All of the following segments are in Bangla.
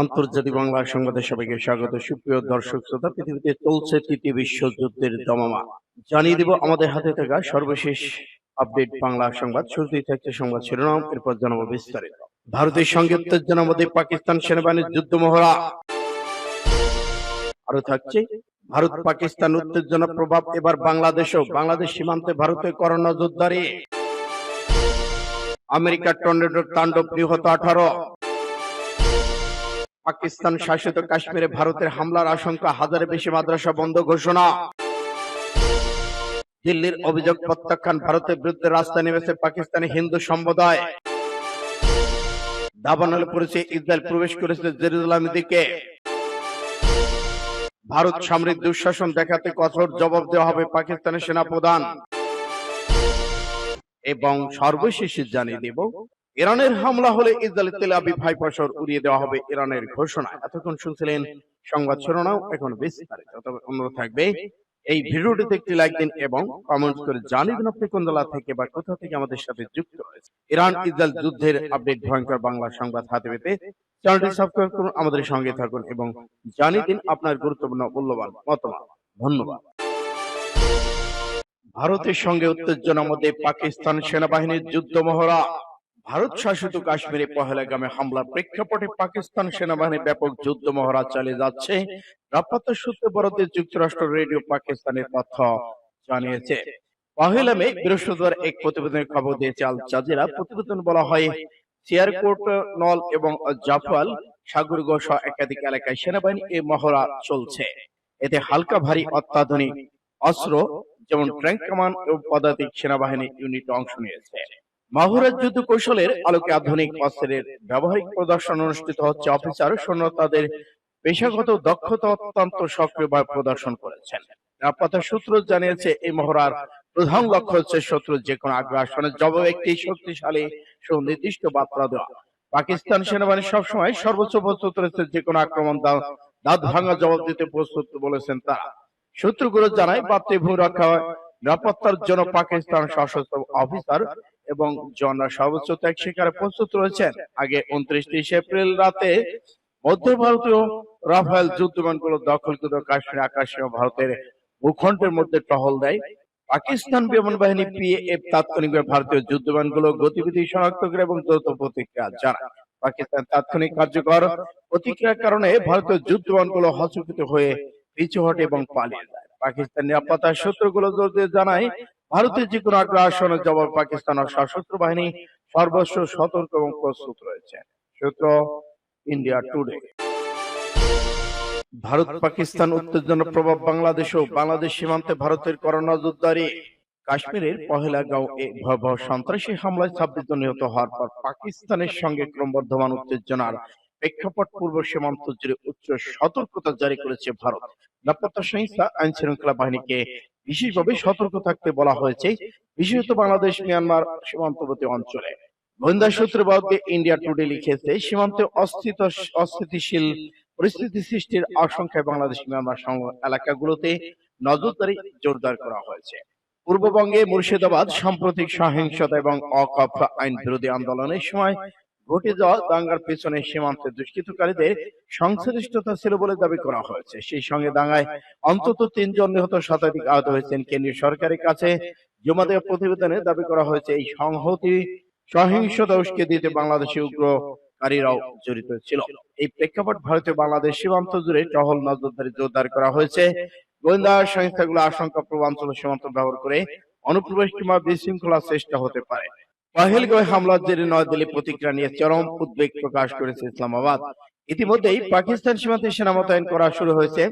আন্তর্জাতিক বাংলা সংবাদে সবাইকে স্বাগত। সুপ্রিয় দর্শক শ্রোতা, পৃথিবীতে চলছে তৃতীয় বিশ্বযুদ্ধের দামামা। জানিয়ে দিব আমাদের হাতে থাকা সর্বশেষ আপডেট বাংলা সংবাদ। শুরুতেই থাকছে সংবাদ শিরোনাম, এরপর জানাবো বিস্তারিত। ভারতের সঙ্গে উত্তেজনার মধ্যে পাকিস্তান সেনাবাহিনীর যুদ্ধ মহড়া। আরো থাকছে ভারত পাকিস্তান উত্তেজনার প্রভাব এবার বাংলাদেশেও। বাংলাদেশ সীমান্তে ভারতের কড়া নজরদারি। আমেরিকার টর্নেডোর তাণ্ডব, নিহত 18। পাকিস্তান শাসিত কাশ্মীরে ভারতের হামলার আশঙ্কা, হাজারের বেশি মাদ্রাসা বন্ধ ঘোষণা। দিল্লির অভিযোগ প্রত্যাখ্যান, ভারতের বিরুদ্ধে রাস্তায় নেমেছে পাকিস্তানি হিন্দু সম্প্রদায়। দাবানলে পড়েছে ইসরায়েল, প্রবেশ করেছে জেরুজালেমের দিকে। ভারত সামরিক দুঃশাসন দেখাতে কঠোর জবাব দেওয়া হবে পাকিস্তানের সেনাপ্রধান। এবং সর্বশেষে জানিয়ে দেব, ইরানের হামলা হলে ইসরায়েলের তেল আবিব হাইপাশর উড়িয়ে দেওয়া হবে ইরানের ঘোষণা। এতক্ষণ শুনছিলেন সংবাদ শিরোনাম, এখন বিস্তারিত। তবে অনুরোধ থাকবে এই ভিডিওটিতে একটি লাইক দিন এবং কমেন্ট করে জানিয়ে দিন আপনি কোন জেলা থেকে বা কোথা থেকে আমাদের সাথে যুক্ত রয়েছে। ইরান ইসরায়েল যুদ্ধের আপডেট, ভয়ঙ্কর বাংলা সংবাদ হাতে পেতে চ্যানেলটি সাবস্ক্রাইব করুন, আমাদের সঙ্গে থাকুন এবং জানিয়ে দিন আপনার গুরুত্বপূর্ণ মূল্যবান মতামত। ধন্যবাদ। ভারতের সঙ্গে উত্তেজনার মধ্যে পাকিস্তান সেনাবাহিনীর যুদ্ধ মহড়া। ভারত শাসিত কাশ্মীরে পহেলগামে হামলার প্রেক্ষাপটে পাকিস্তান সেনাবাহিনী ব্যাপক যুদ্ধ মহড়া চালিয়ে যাচ্ছে। নিরাপত্তা সূত্রে বরাদ্দে যুক্তরাষ্ট্র রেডিও পাকিস্তানের তথ্য জানিয়েছে। পহেলগামে বৃহস্পতিবার এক প্রতিবেদনের খবর দিয়েছে আল জাজিরা। প্রতিবেদন বলা হয়, সিয়ারকোট, নল এবং জাফাল সাগরগো সহ একাধিক এলাকায় সেনাবাহিনী এই মহড়া চলছে। এতে হালকা ভারী অত্যাধুনিক অস্ত্র যেমন ট্যাঙ্ক কামান এবং পদাতিক সেনাবাহিনী ইউনিট অংশ নিয়েছে। মহড়ার যুদ্ধ কৌশলের আলোকে আধুনিক অস্ত্রের ব্যবহারিক প্রদর্শন অনুষ্ঠিত হচ্ছে। অফিসার সৈন্য তাদের পেশাগত দক্ষতা অত্যন্ত সক্রিয়ভাবে প্রদর্শন করেছেন। নিরাপত্তা সূত্র জানিয়েছে, এই মহড়ার প্রধান লক্ষ্য হচ্ছে শত্রুর যে কোনো আগ্রাসনের জবাবে একটি শক্তিশালী সুনির্দিষ্ট বার্তা দেওয়া। পাকিস্তান সেনাবাহিনী সবসময় সর্বোচ্চ প্রস্তুত রয়েছে যে কোনো আক্রমণ দাঁত ভাঙা জবাব দিতে প্রস্তুত বলেছেন তারা। সূত্রগুলো জানায়, মাতৃভূমি রক্ষা নিরাপত্তার জন্য পাকিস্তান সশস্ত্র অফিসার এবং জনরা সর্বোচ্চ ত্যাগ স্বীকারে প্রস্তুত রয়েছেন। আগে 29 এপ্রিল রাতে মধ্য ভারতীয় রাফেল যুদ্ধবিমানগুলো দখলকৃত কাশ্মীর আকাশসীমা ভারতের ভূখণ্ডের মধ্যে টহল দেয়। পাকিস্তান বিমান বাহিনী পিএএফ তাৎক্ষণিকভাবে ভারতীয় যুদ্ধবিমানগুলো গতিবিধি শনাক্ত করে এবং দ্রুত প্রতিক্রিয়া জানায়। পাকিস্তান তাৎক্ষণিক কার্যকর প্রতিক্রিয়ার কারণে ভারতীয় যুদ্ধবিমানগুলো হস্তচ্যুত হয়ে পিছু হটে এবং পালিয়ে যায়। পাকিস্তান নিরাপত্তা সূত্রগুলো জোর দিয়ে জানায়, ভারতের যে কোনো আগ্রাসনের জবাব পাকিস্তান ও সশস্ত্র বাহিনী সর্বস্ব সতর্ক এবং প্রস্তুত রয়েছে। সূত্র ইন্ডিয়া টুডে। ভারত পাকিস্তান উত্তেজনার প্রভাব বাংলাদেশেও। বাংলাদেশ সীমান্তে ভারতের কড়া নজরদারি। কাশ্মীরের পহেলগাঁও ভয়াবহ সন্ত্রাসী হামলায় 26 জন নিহত হওয়ার পর পাকিস্তানের সঙ্গে ক্রমবর্ধমান উত্তেজনার প্রেক্ষাপট পূর্ব সীমান্ত জুড়ে উচ্চ সতর্কতা জারি করেছে ভারত। নিরাপত্তা সংস্থা আইন শৃঙ্খলা বাহিনীকে বিশেষভাবে সতর্ক থাকতে বলা হয়েছে, বিশেষত বাংলাদেশ মিয়ানমার সীমান্তবর্তী অঞ্চলে। গোয়েন্দা সূত্রে বরাদ্দে ইন্ডিয়া টুডে লিখেছে, সীমান্তে অস্থিতিশীল পরিস্থিতি সৃষ্টির আশঙ্কায় বাংলাদেশ মিয়ানমার এলাকাগুলোতে নজরদারি জোরদার করা হয়েছে। পূর্ববঙ্গে মুর্শিদাবাদ সাম্প্রতিক সহিংসতা এবং অকথ্য আইন বিরোধী আন্দোলনের সময় ঘটে যাওয়া দাঙ্গার পেছনে সীমান্তে দুষ্কৃতকারীদের সংশ্লিষ্টতা ছিল বলে দাবি করা হয়েছে। সেই সঙ্গে দাঙ্গায় অন্তত 3 জন নিহত, শতাধিক আহত হয়েছেন। কেন্দ্রীয় সরকারের কাছে জমা দেওয়া প্রতিবেদনে দাবি করা হয়েছে, এই সংহতি সহিংসতা উস্কে দিতে বাংলাদেশি উগ্রকারীরাও জড়িত ছিল। এই প্রেক্ষাপট ভারতীয় বাংলাদেশ সীমান্ত জুড়ে টহল নজরদারি জোরদার করা হয়েছে। গোয়েন্দা সংস্থাগুলো আশঙ্কা পূর্বাঞ্চল সীমান্ত ব্যবহার করে অনুপ্রবেশ কিংবা বিশৃঙ্খলার চেষ্টা হতে পারে। পহেলগাঁও হামলার জেরে নয়াদিল্লি প্রতিক্রিয়া নিয়ে চরম উদ্বেগ প্রকাশ করেছে ইসলামাবাদ। ইতিমধ্যেই পাকিস্তান সীমান্তে সেনা মোতায়েন করা শুরু হয়েছে।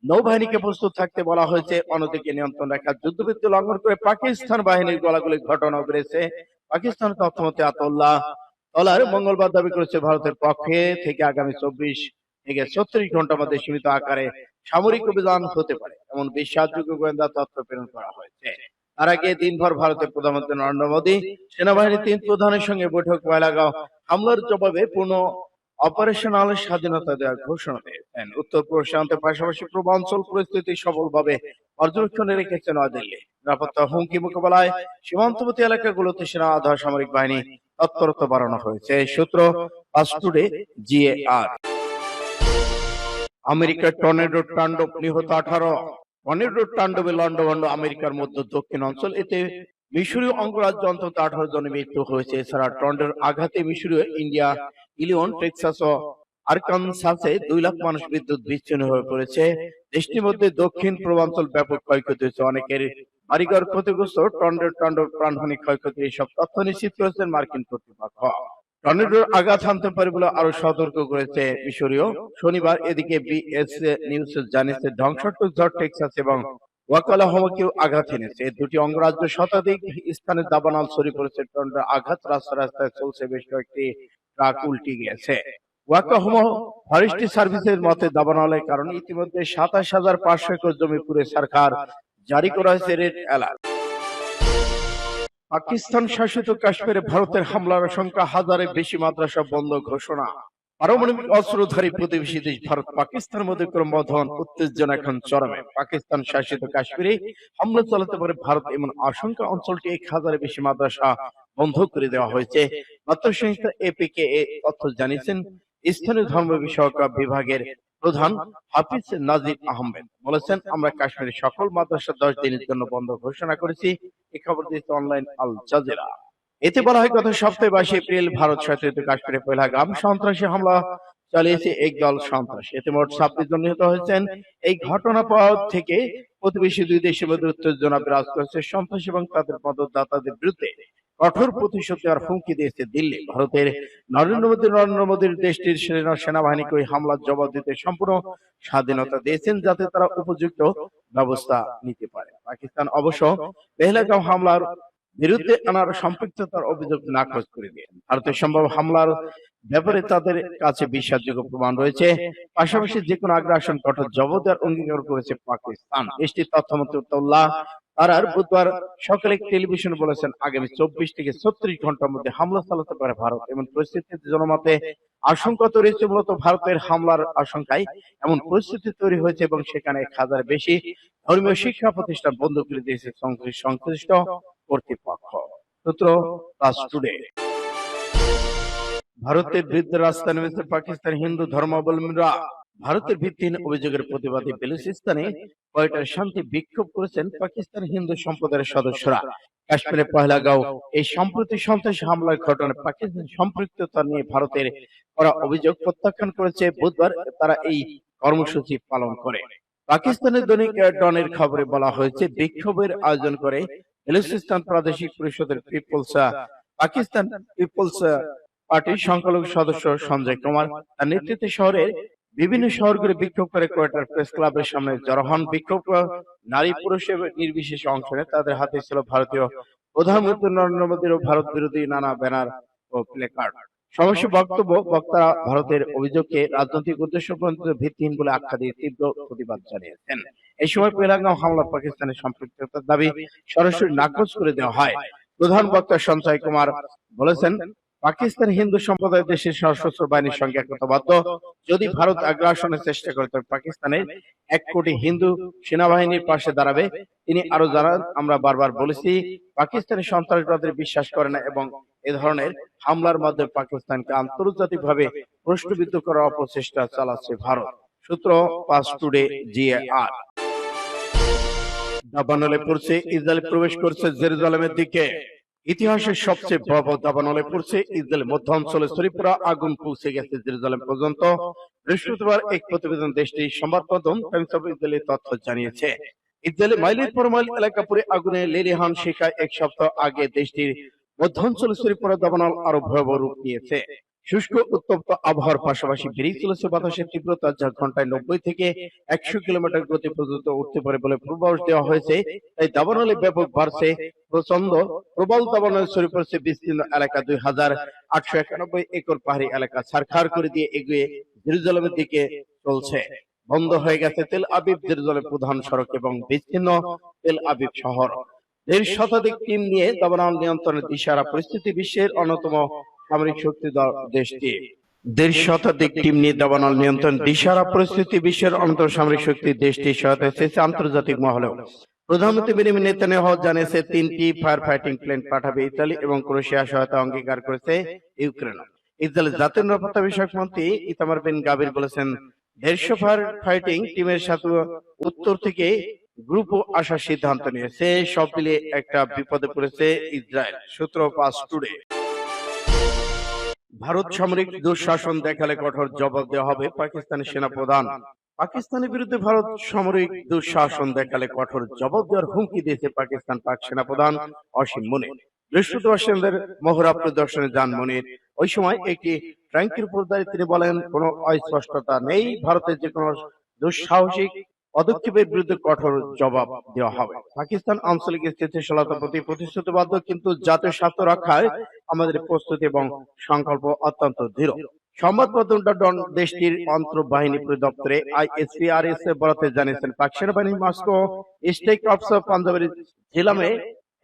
নৌবাহিনীকে প্রস্তুত থাকতে বলা হয়েছে। অন্যদিকে নিয়ন্ত্রণ রেখা যুদ্ধবিরতি লঙ্ঘন করে পাকিস্তান বাহিনীর গোলাগুলির ঘটনা বেড়েছে। পাকিস্তান তথ্যমতে আতাউল্লাহ তলার মঙ্গলবার দাবি করেছে, ভারতের পক্ষে থেকে আগামী 24 থেকে 36 ঘন্টার মধ্যে সীমিত আকারে সামরিক অভিযান হতে পারে এমন বিশ্বাসযোগ্য গোয়েন্দা তথ্য প্রেরণ করা হয়েছে। তার আগে দিনভর ভারতের প্রধানমন্ত্রী নরেন্দ্র মোদী সেনাবাহিনীর 3 প্রধানের সঙ্গে বৈঠক পহেলগাঁও হামলার জবাবে পূর্ণ অপারেশনাল স্বাধীনতা দেওয়ার ঘোষণা দিয়েছেন। উত্তর পূর্ব সীমান্তের পাশাপাশি পূর্বাঞ্চল পরিস্থিতি সফলভাবে পর্যবেক্ষণে রেখেছে নয়াদিল্লি। নিরাপত্তা হুমকি মোকাবেলায় সীমান্তবর্তী এলাকাগুলোতে সেনা আধা সামরিক বাহিনী তৎপরতা বাড়ানো হয়েছে। সূত্র আজ টুডে, জিএআর। আমেরিকার টর্নেডোর তাণ্ডব, নিহত 18। টর্নেডোর তাণ্ডবে লন্ডভন্ড আমেরিকার মধ্য দক্ষিণ অঞ্চল। এতে মিশরীয় অঙ্গরাজ্য অন্তত 18 জনের মৃত্যু হয়েছে। এছাড়া টর্নেডোর আঘাতে মিশরীয় ইন্ডিয়া, ইলিনয়, টেক্সাস ও আরকানসাসে 2 লাখ মানুষ বিদ্যুৎ বিচ্ছিন্ন হয়ে পড়েছে। দেশটির মধ্যে দক্ষিণ পূর্বাঞ্চল ব্যাপক ক্ষয়ক্ষতি হয়েছে, অনেকের বাড়িঘর ক্ষতিগ্রস্ত। টর্নেডোর তাণ্ডব, প্রাণহানি, ক্ষয়ক্ষতি এসব তথ্য নিশ্চিত করেছেন মার্কিন কর্তৃপক্ষ। টর্নেডোর আঘাত হানতে পারে বলে আরো সতর্ক করেছে মিশরীয় শনিবার। এদিকে বিএস নিউজ জানিয়েছে ধ্বংসাত্মক ঝড় টেক্সাস এবং ওয়াকালাহোমাকেও আঘাত এনেছে। দুটি অঙ্গরাজ্য শতাধিক স্থানে দাবানল ছড়িয়ে পড়েছে। টর্নেডোর আঘাত রাস্তায় রাস্তায় চলছে, বেশ কয়েকটি ট্রাক উল্টে গিয়েছে। ওয়াকালাহোমা ফরেস্ট্রি সার্ভিসের মতে দাবানলের কারণে ইতিমধ্যে 27,500 একর জমি পুড়ে সরকার জারি করা হয়েছে রেড অ্যালার্ট। পাকিস্তান শাসিত কাশ্মীরে ভারতের হামলার আশঙ্কা, হাজারের বেশি মাদ্রাসা বন্ধ ঘোষণা। পারমাণবিক অস্ত্রধারী প্রতিবেশী দেশ ভারত পাকিস্তানের মধ্যে ক্রমবর্ধমান উত্তেজনা এখন চরমে। পাকিস্তান শাসিত কাশ্মীরে হামলা চালাতে পারে ভারত এমন আশঙ্কা অঞ্চলটি 1,000-এর বেশি মাদ্রাসা বন্ধ করে দেওয়া হয়েছে। বার্তা সংস্থা এপিকে এ তথ্য জানিয়েছেন স্থানীয় ধর্ম বিষয়ক বিভাগের প্রধান হাফিজ নাজির আহমেদ। বলেছেন, আমরা কাশ্মীরের সকল মাদ্রাসা 10 দিনের জন্য বন্ধ ঘোষণা করেছি। এই খবর দিয়েছে অনলাইন আল জাজিরা। এতে বলা হয়, গত সপ্তাহে 22 এপ্রিল ভারত শাসিত কাশ্মীরে পহেলগাম সন্ত্রাসী হামলা চালিয়েছে এক দল সন্ত্রাসী। এতে মোট 26 জন নিহত হয়েছেন। এই ঘটনার পর থেকে প্রতিবেশী দুই দেশের মধ্যে উত্তেজনা বিরাজ করেছে। সন্ত্রাসী এবং তাদের মদতদাতাদের বিরুদ্ধে কঠোর প্রতিশোধ নেওয়ার হুমকি দিয়েছে দিল্লি। ভারতের নরেন্দ্র মোদীর দেশটির সেনাবাহিনীকে ওই হামলার জবাব দিতে সম্পূর্ণ স্বাধীনতা দিয়েছেন, যাতে তারা উপযুক্ত ব্যবস্থা নিতে পারে। পাকিস্তান অবশ্য পেহেলগাঁও হামলার বিরুদ্ধে আনার সম্পৃক্ততার অভিযোগ নাকচ করে দিয়েছেন। ভারতের সম্ভব হামলার ব্যাপারে তাদের কাছে বিশ্বাসযোগ্য প্রমাণ রয়েছে। পাশাপাশি যে কোনো আগ্রাসন কঠোর জবাব দেওয়ার অঙ্গীকার করেছে পাকিস্তান। দেশটির তথ্যমন্ত্রী উত্তোল্লাহ তারার বুধবার সকালে টেলিভিশন বলেছেন, আগামী 24 থেকে 36 ঘন্টার মধ্যে হামলা চালাতে পারে ভারত। এমন পরিস্থিতিতে জনমতে আশঙ্কা তৈরি হয়েছে। মূলত ভারতের হামলার আশঙ্কায় এমন পরিস্থিতি তৈরি হয়েছে এবং সেখানে 1,000-এর বেশি ধর্মীয় শিক্ষা প্রতিষ্ঠান বন্ধ করে দিয়েছে সংশ্লিষ্ট কর্তৃপক্ষ। সূত্র প্লাস টুডে। ভারতের বিরুদ্ধে রাস্তায় নেমেছে পাকিস্তান হিন্দু ধর্মাবলম্বীরা। ভারতের ভিত্তিহীন অভিযোগের প্রতিবাদে বেলুচিস্তানে কয়েকটা শান্তি বিক্ষোভ করেছেন পাকিস্তান হিন্দু সম্প্রদায়ের সদস্যরা। কাশ্মীরে পহেলগাঁও এই সম্প্রতি সন্ত্রাসী হামলার ঘটনায় পাকিস্তান সম্পৃক্ততা নিয়ে ভারতের করা অভিযোগ প্রত্যাখ্যান করেছে। বুধবার তারা এই কর্মসূচি পালন করে। পাকিস্তানের দৈনিক ডনের খবরে বলা হয়েছে, বিক্ষোভের আয়োজন করে বেলুচিস্তান প্রাদেশিক পরিষদের পাকিস্তান পিপলস পার্টির সংখ্যালঘু সদস্য সঞ্জয় কুমার। তার নেতৃত্বে শহরের বিভিন্ন শহরগুলি বিক্ষোভ করে কোয়েটার প্রেস ক্লাবের সামনে জড়ো হন। বিক্ষোভ নারী পুরুষের নির্বিশেষে অংশ নেয়। তাদের হাতে ছিল ভারতীয় প্রধানমন্ত্রী নরেন্দ্র মোদীর ও ভারত বিরোধী নানা ব্যানার ও প্লেকার্ড। সমাবেশে বক্তারা ভারতের অভিযোগকে রাজনৈতিক উদ্দেশ্য প্রণোদিত, ভিত্তিহীন বলে আখ্যা দিয়ে তীব্র প্রতিবাদ জানিয়েছেন। এই সময় পহেলগাঁও হামলা পাকিস্তানের সম্পৃক্ততার দাবি সরাসরি নাকচ করে দেওয়া হয়। প্রধান বক্তা সঞ্জয় কুমার বলেছেন, পাকিস্তান হিন্দু সম্প্রদায় দেশের সশস্ত্র বাহিনীর সঙ্গে একতাবদ্ধ। যদি ভারত আগ্রাসনের চেষ্টা করে তবে পাকিস্তানের 1 কোটি হিন্দু সেনাবাহিনীর পাশে দাঁড়াবে। তিনি আরো জানান, আমরা বারবার বলেছি, পাকিস্তানি সন্ত্রাসবাদের বিশ্বাস করে না এবং এ ধরনের হামলার মাধ্যমে পাকিস্তানকে আন্তর্জাতিকভাবে প্রশ্নবিদ্ধ করার অপচেষ্টা চালাচ্ছে ভারত। সূত্র পাঁচ টুডে জিএআর। দাবানলে পড়ছে ইসরায়েল, প্রবেশ করছে জেরুজালেমের দিকে। ইতিহাসের সবচেয়ে ভয়াবহ দাবানলে পড়ছে ইসরায়েল। মধ্য অঞ্চলে ছড়িয়ে পড়া আগুন পৌঁছে গেছে জেরুজালেম পর্যন্ত। বৃহস্পতিবার এক প্রতিবেদন দেশটির সংবাদ মাধ্যম টাইমস অফ ইসরায়েলের তথ্য জানিয়েছে। ইসরায়েলে মাইলের পর মাইল এলাকা পুড়ে আগুনে লেলিহান শিখায়। এক সপ্তাহ আগে দেশটির মধ্য অঞ্চলে ছড়িয়ে পড়া দাবানল আরো ভয়াবহ রূপ নিয়েছে। শুষ্ক উত্তপ্ত আবহাওয়ার পাশাপাশি বেড়েই চলেছে বাতাসের তীব্রতা, যা ঘন্টায় 90 থেকে 100 কিলোমিটার গতি পর্যন্ত উঠতে পারে বলে পূর্বাভাস দেওয়া হয়েছে। তাই দাবানলে ব্যাপক বাড়ছে প্রচন্ড প্রবল দাবানল ছড়িয়ে পড়ছে বিস্তীর্ণ এলাকা। 2,891 একর পাহাড়ি এলাকা ছারখার করে দিয়ে এগিয়ে জেরুজালেমের দিকে চলছে। বন্ধ হয়ে গেছে তেল আবিব জেরুজালেম প্রধান সড়ক এবং বিস্তীর্ণ তেল আবিব শহর। 1.5 শতাধিক টিম নিয়ে দাবানল নিয়ন্ত্রণের দিশারা পরিস্থিতি বিশ্বের অন্যতম সামরিক শক্তি দেশটি। 1.5 শতাধিক টিম নিয়ে দাবানল নিয়ন্ত্রণ দিশারা পরিস্থিতি বিশ্বের অন্যতম সামরিক শক্তি দেশটি সহায়তা চেয়েছে আন্তর্জাতিক মহলেও। প্রধানমন্ত্রী বেনিয়ামিন নেতানিয়াহু জানিয়েছে 3টি ফায়ার ফাইটিং প্লেন পাঠাবে ইতালি এবং ক্রোয়েশিয়া, সহায়তা অঙ্গীকার করেছে ইউক্রেন। ইসরায়েলের জাতীয় নিরাপত্তা বিষয়ক মন্ত্রী ইতামার বিন গাবির বলেছেন, দেড়শো ফাইটিং টিমের সাথে উত্তর থেকে গ্রুপও আসার সিদ্ধান্ত নিয়েছে। সব মিলিয়ে একটা বিপদে পড়েছে ইসরায়েল। সূত্র পাস টুডে। ভারত সামরিক দুঃশাসন দেখালে কঠোর জবাব দেওয়া হবে, পাকিস্তানের সেনাপ্রধান। পাকিস্তানের বিরুদ্ধে ভারত সামরিক দুঃশাসন দেখালে কঠোর জবাব দেওয়ার হুমকি দিয়েছে পাক সেনাপ্রধান অসীম মুনির। বৃহস্পতিবার সন্ধ্যার মহড়া পরিদর্শনে যান মুনির। ওই সময় একটি ট্যাঙ্কের উপর দাঁড়িয়ে তিনি বলেন, কোনো অস্পষ্টতা নেই, ভারতের যে কোনো দুঃসাহসিক পদক্ষেপের বিরুদ্ধে কঠোর জবাব দেওয়া হবে। পাকিস্তান আঞ্চলিক স্থিতিশীলতার প্রতি প্রতিশ্রুতিবদ্ধ, কিন্তু জাতীয় স্বার্থ রক্ষায় আমাদের প্রস্তুতি এবং সংকল্প অত্যন্ত দৃঢ়। সংবাদপত্র দেশটির অন্তর্বাহিনী পরিদপ্তরে আইএসপিআরএস বরাতে জানিয়েছেন, পাক সেনাবাহিনী মস্কো স্টেক অফ পাঞ্জাবের জিলামে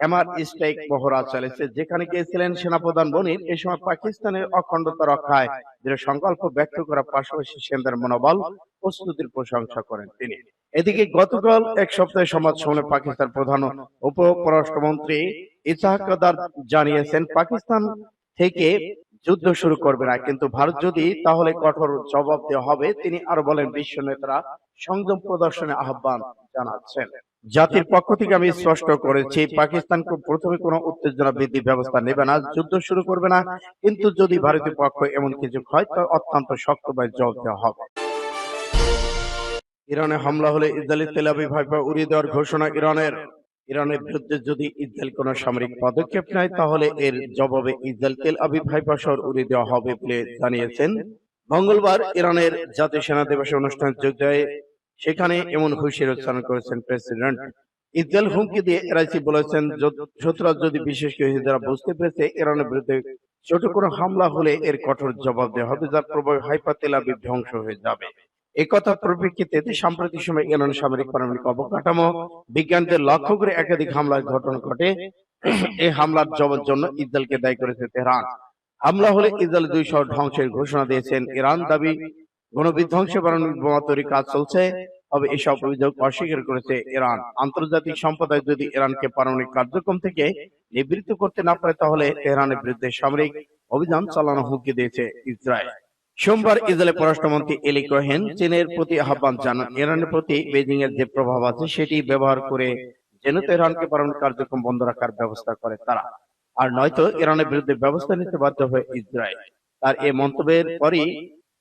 এমআর স্ট্রাইক মহড়া চালিয়েছে, যেখানে গিয়েছিলেন সেনাপ্রধান মুনির। এই সময় পাকিস্তানের অখণ্ডতা রক্ষায় দৃঢ় সংকল্প ব্যক্ত করার পাশাপাশি সেনাদের মনোবল প্রস্তুতির প্রশংসা করেন তিনি। এদিকে গতকাল এক সপ্তাহের সংবাদ সম্মেলনে পাকিস্তান প্রধান উপপররাষ্ট্রমন্ত্রী ইসহাক দার জানিয়েছেন, পাকিস্তান থেকে যুদ্ধ শুরু করবে না, কিন্তু ভারত যদি তাহলে কঠোর জবাব দেওয়া হবে। তিনি আরো বলেন, বিশ্ব নেতারা সংযম প্রদর্শনের আহ্বান জানাচ্ছেন। জাতির পক্ষ থেকে আমি স্পষ্ট করেছি, পাকিস্তান প্রথমে কোনো উত্তেজনা বৃদ্ধির ব্যবস্থা নেবে না, যুদ্ধ শুরু করবে না, কিন্তু যদি ভারতীয় পক্ষ এমন কিছু হয় তবে অত্যন্ত শক্তভাবে জবাব দেওয়া হবে। ইরানে হামলা হলে ইসরায়েলি তেল আবিব হাইফা উড়িয়ে দেওয়ার ঘোষণা ইরানের বিরুদ্ধে যদি ইসরায়েল কোনো সামরিক পদক্ষেপ নেয় তাহলে এর জবাবে ইসরায়েল তেল আবিব হাইফা শহর উড়িয়ে দেওয়া হবে বলে জানিয়েছেন। মঙ্গলবার ইরানের জাতীয় সেনা দিবসের অনুষ্ঠানে যোগ দেয়, সেখানে এমন হুঁশিয়ারি উচ্চারণ করেছেন প্রেসিডেন্ট। ইসরায়েল হুমকি দিয়ে এরাইসি বলেছেন, শত্রুরা যদি বিশেষ করে যারা বুঝতে পেরেছে ইরানের বিরুদ্ধে ছোট কোনো হামলা হলে এর কঠোর জবাব দেওয়া হবে, যার প্রভাবে হাইফা তেল আবিব ধ্বংস হয়ে যাবে। একথার পরিপ্রেক্ষিতে সাম্প্রতিক সময় ইরান সামরিক পারমাণবিক অবকাঠামো বিজ্ঞানীদের লক্ষ্য করে একাধিক হামলার ঘটনা ঘটে। এই হামলার জবাবের জন্য ইসরায়েলকে দায়ী করেছে তেহরান। হামলা হলে ইসরায়েল 2 শহর ধ্বংসের ঘোষণা দিয়েছেন ইরান। দাবি, গণবিধ্বংসী পারমাণবিক বোমা তৈরির কাজ চলছে, তবে এসব অভিযোগ অস্বীকার করেছে ইরান। আন্তর্জাতিক সম্প্রদায় যদি ইরানকে পারমাণবিক কার্যক্রম থেকে নিবৃত্ত করতে না পারে তাহলে তেহরানের বিরুদ্ধে সামরিক অভিযান চালানো হুমকি দিয়েছে ইসরায়েল। সোমবার ইসরায়েলের পররাষ্ট্রমন্ত্রী এলি কোহেন চীনের প্রতি আহ্বান জানান, ইরানের প্রতি বেজিং এর যে প্রভাব আছে সেটি ব্যবহার করে যেন তেহরানকে পারমাণবিক কার্যক্রম বন্ধ রাখার ব্যবস্থা করে তারা, আর নয়তো ইরানের বিরুদ্ধে ব্যবস্থা নিতে বাধ্য হয় ইসরায়েল। তার এই মন্তব্যের পরই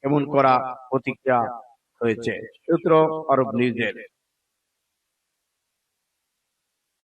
এমন করা প্রতিক্রিয়া হয়েছে। সূত্র আরব নিউজের।